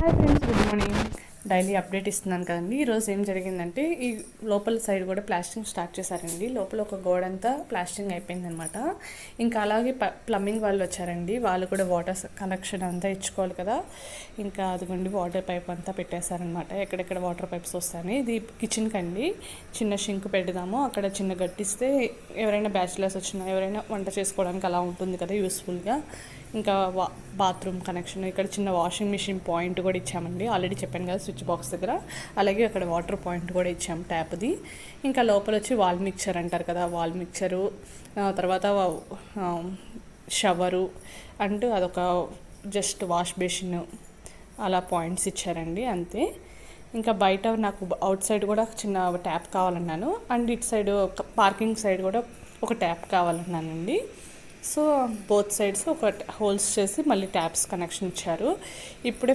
Hi friends, good morning. Daily update ఇస్తున్నాను కదండి. ఈరోజు ఏం జరిగిందంటే ఈ లోపల సైడ్ కూడా ప్లాస్టింగ్ స్టార్ట్ చేశారండి. లోపల ఒక గోడ అంతా ప్లాస్టింగ్ అయిపోయిందనమాట. ఇంకా అలాగే ప్లంబింగ్ వాళ్ళు వచ్చారండి. వాళ్ళు కూడా వాటర్ కనెక్షన్ అంతా ఇచ్చుకోవాలి కదా. ఇంకా అదిగోండి వాటర్ పైప్ అంతా పెట్టేశారనమాట. ఎక్కడెక్కడ వాటర్ పైప్స్ వస్తాయని. ఇది కిచెన్కి అండి. చిన్న షింక్ పెడదాము, అక్కడ చిన్న గట్టిస్తే ఎవరైనా బ్యాచిలర్స్ వచ్చినా ఎవరైనా వంట చేసుకోవడానికి అలా ఉంటుంది కదా, యూస్ఫుల్గా. ఇంకా బాత్రూమ్ కనెక్షన్, ఇక్కడ చిన్న వాషింగ్ మిషన్ పాయింట్ కూడా ఇచ్చామండి. ఆల్రెడీ చెప్పాను కదా స్విచ్ బాక్స్ దగ్గర. అలాగే అక్కడ వాటర్ పాయింట్ కూడా ఇచ్చాము ట్యాప్ది. ఇంకా లోపల వచ్చి వాల్ మిక్చర్ అంటారు కదా, వాల్ మిక్చరు, తర్వాత షవరు అంటూ అదొక జస్ట్ వాష్ బేసిన్ అలా పాయింట్స్ ఇచ్చారండి, అంతే. ఇంకా బయట నాకు అవుట్ సైడ్ కూడా చిన్న ట్యాప్ కావాలన్నాను, అండ్ ఇటు సైడ్ పార్కింగ్ సైడ్ కూడా ఒక ట్యాప్ కావాలన్నానండి. సో బోత్ సైడ్స్ ఒక హోల్స్ చేసి మళ్ళీ ట్యాప్స్ కనెక్షన్ ఇచ్చారు. ఇప్పుడే